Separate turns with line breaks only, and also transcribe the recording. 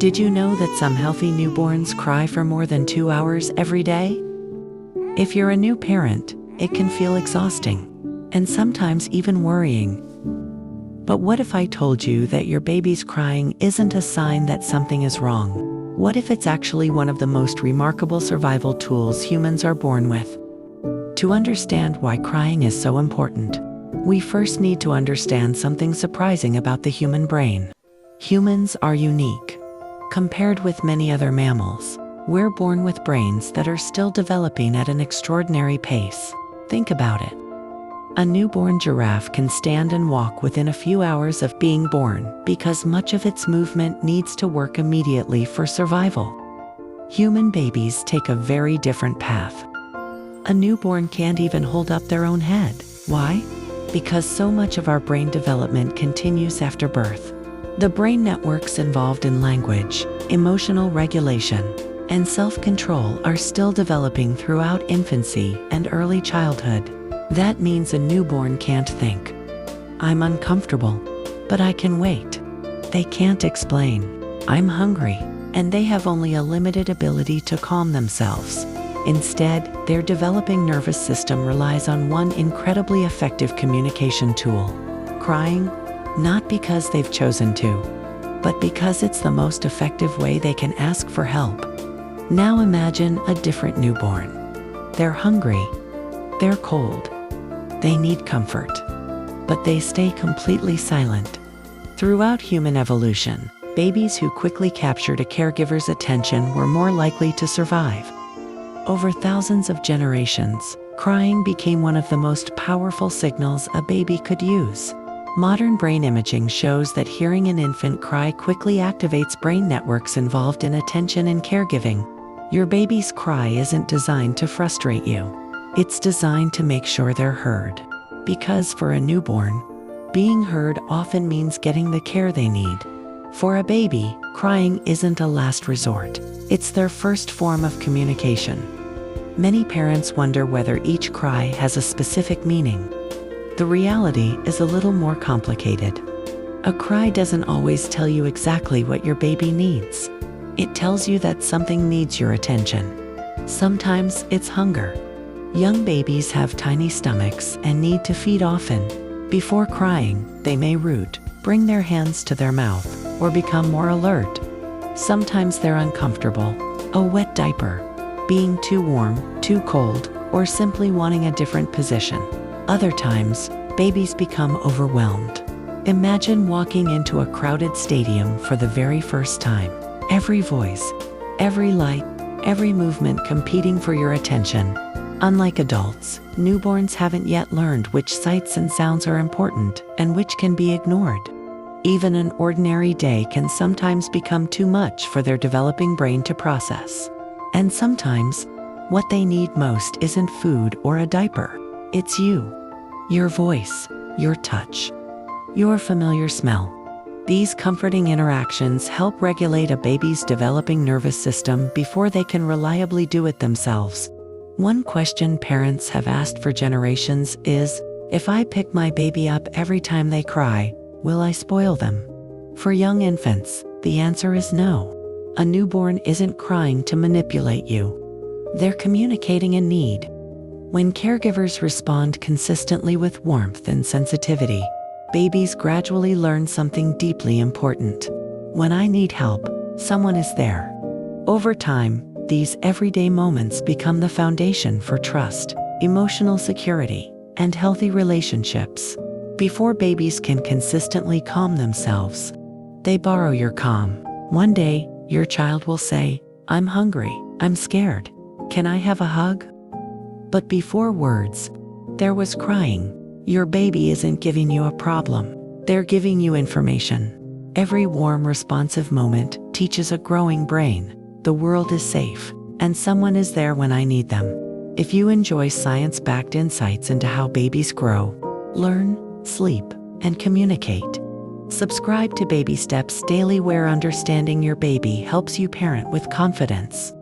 Did you know that some healthy newborns cry for more than 2 hours every day? If you're a new parent, it can feel exhausting, and sometimes even worrying. But what if I told you that your baby's crying isn't a sign that something is wrong? What if it's actually one of the most remarkable survival tools humans are born with? To understand why crying is so important, we first need to understand something surprising about the human brain. Humans are unique. Compared with many other mammals, we're born with brains that are still developing at an extraordinary pace. Think about it. A newborn giraffe can stand and walk within a few hours of being born because much of its movement needs to work immediately for survival. Human babies take a very different path. A newborn can't even hold up their own head. Why? Because so much of our brain development continues after birth. The brain networks involved in language, emotional regulation, and self-control are still developing throughout infancy and early childhood. That means a newborn can't think, "I'm uncomfortable, but I can wait." They can't explain, "I'm hungry," and they have only a limited ability to calm themselves. Instead, their developing nervous system relies on one incredibly effective communication tool: crying, not because they've chosen to, but because it's the most effective way they can ask for help. Now imagine a different newborn. They're hungry, they're cold, they need comfort, but they stay completely silent. Throughout human evolution, babies who quickly captured a caregiver's attention were more likely to survive. Over thousands of generations, crying became one of the most powerful signals a baby could use. Modern brain imaging shows that hearing an infant cry quickly activates brain networks involved in attention and caregiving. Your baby's cry isn't designed to frustrate you. It's designed to make sure they're heard. Because for a newborn, being heard often means getting the care they need. For a baby, crying isn't a last resort. It's their first form of communication. Many parents wonder whether each cry has a specific meaning. The reality is a little more complicated. A cry doesn't always tell you exactly what your baby needs. It tells you that something needs your attention. Sometimes it's hunger. Young babies have tiny stomachs and need to feed often. Before crying, they may root, bring their hands to their mouth, or become more alert. Sometimes they're uncomfortable, a wet diaper, being too warm, too cold, or simply wanting a different position. Other times, babies become overwhelmed. Imagine walking into a crowded stadium for the very first time. Every voice, every light, every movement competing for your attention. Unlike adults, newborns haven't yet learned which sights and sounds are important and which can be ignored. Even an ordinary day can sometimes become too much for their developing brain to process. And sometimes, what they need most isn't food or a diaper. It's you. Your voice, your touch, your familiar smell. These comforting interactions help regulate a baby's developing nervous system before they can reliably do it themselves. One question parents have asked for generations is, if I pick my baby up every time they cry, will I spoil them? For young infants, the answer is no. A newborn isn't crying to manipulate you. They're communicating a need. When caregivers respond consistently with warmth and sensitivity, babies gradually learn something deeply important. When I need help, someone is there. Over time, these everyday moments become the foundation for trust, emotional security, and healthy relationships. Before babies can consistently calm themselves, they borrow your calm. One day, your child will say, "I'm hungry, I'm scared. Can I have a hug?" But before words, there was crying. Your baby isn't giving you a problem. They're giving you information. Every warm, responsive moment teaches a growing brain. The world is safe, and someone is there when I need them. If you enjoy science-backed insights into how babies grow, learn, sleep, and communicate, subscribe to Baby Steps Daily, where understanding your baby helps you parent with confidence.